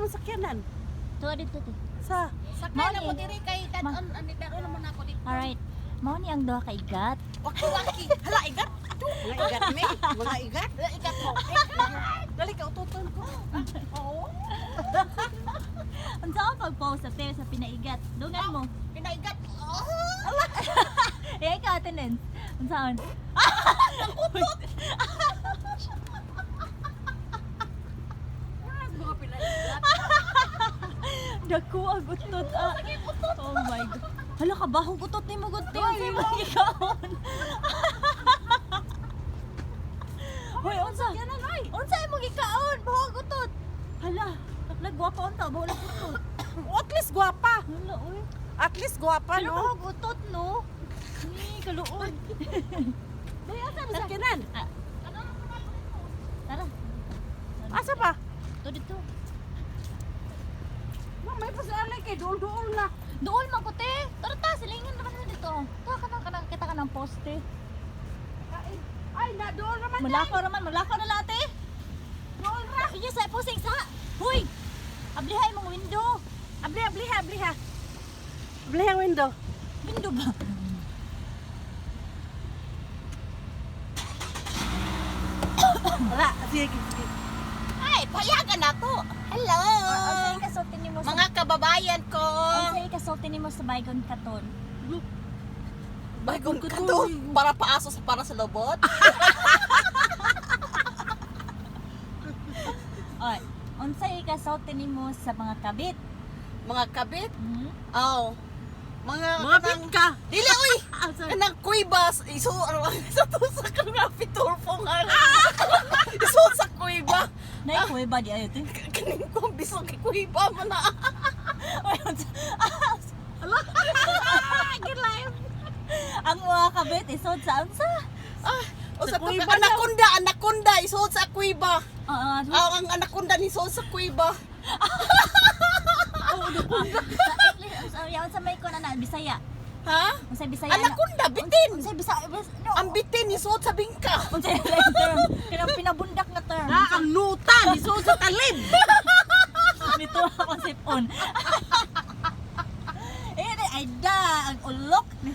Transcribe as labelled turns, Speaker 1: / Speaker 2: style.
Speaker 1: man sakyanan?
Speaker 2: To dito to.
Speaker 1: Sa
Speaker 3: Sakay na mo diri kay danon naman ako dito.
Speaker 2: Alright. Mao ni ang duha ka igat.
Speaker 3: Waki-waki.
Speaker 1: hala igat. Mga igat me, mga igat.
Speaker 3: Ikat mo.
Speaker 1: Dali ka ututon ko. Oo.
Speaker 2: Unsa ka pag-post sa pinaigat? Dungan mo.
Speaker 3: Pinaigat.
Speaker 2: Eh ikaw attendance. Unsaon?
Speaker 3: Mga pinaigat.
Speaker 2: Dako ang utot. Oh my god. Hala ka bahog utot nimo gud te. Unsay mo gikaon? Hoy, unsa? Unsay mo gikaon? Bahog utot. Hala, nagwapa unta bahog utot.
Speaker 1: At least gwapa.
Speaker 2: Hala oy.
Speaker 1: At least gwapa
Speaker 2: Hala
Speaker 1: no.
Speaker 2: bahog utot no. Ni kaluon. Dai asa ba sa?
Speaker 1: Sakyanan.
Speaker 2: Tara.
Speaker 1: Asa pa?
Speaker 2: To dito.
Speaker 1: May pasalan kay dool-dool na.
Speaker 2: Doon man ko te. Tara ta, silingin naman na dito. Ta kanang kita ka ng poste.
Speaker 1: Ay, na dool naman.
Speaker 2: Malakaw na late.
Speaker 1: Dool ra.
Speaker 2: Kaya sa posing sa. Hoy. Ablihay mong window.
Speaker 1: Abliha. Abliha ang window.
Speaker 2: Window ba?
Speaker 1: Wala, sige.
Speaker 3: Ay, payagan ako. Hello.
Speaker 2: Unsay kasulti nimo sa
Speaker 3: Mga kababayan ko.
Speaker 2: Unsay kasulti nimo sa baygon katon?
Speaker 3: Bagong ko to. Para paaso sa para sa lobot.
Speaker 2: Oy, unsay kasulti nimo sa mga kabit?
Speaker 3: Mga kabit.
Speaker 2: Hmm?
Speaker 3: Oh. Mga
Speaker 1: Bit ka.
Speaker 3: Dili uy. Kanang kuibas iso sa to sa grabe turfo nga. Iso sa kuiba.
Speaker 2: Nay koy ba di ayo te?
Speaker 3: Kaning ko bisog kay kuiba man na.
Speaker 2: Oy, unsa? Ang mga kabit isod sa unsa?
Speaker 3: Ah, o
Speaker 1: Sa
Speaker 3: sa
Speaker 1: kuiba
Speaker 3: anaconda iso sa kuiba. Ang anaconda ni iso sa kuiba.
Speaker 2: Sa may ko na Bisaya.
Speaker 3: Ha?
Speaker 2: Unsay Bisaya?
Speaker 3: Anaconda bitin.
Speaker 2: Unsay Bisaya? No.
Speaker 3: Ang bitin iso sa bingka.
Speaker 2: Unsay lain term? Kanang pinabundak na term.
Speaker 1: Na ang nuta ni sa talib.
Speaker 2: Nito ako sipon. Eh, ay da ang ulok ni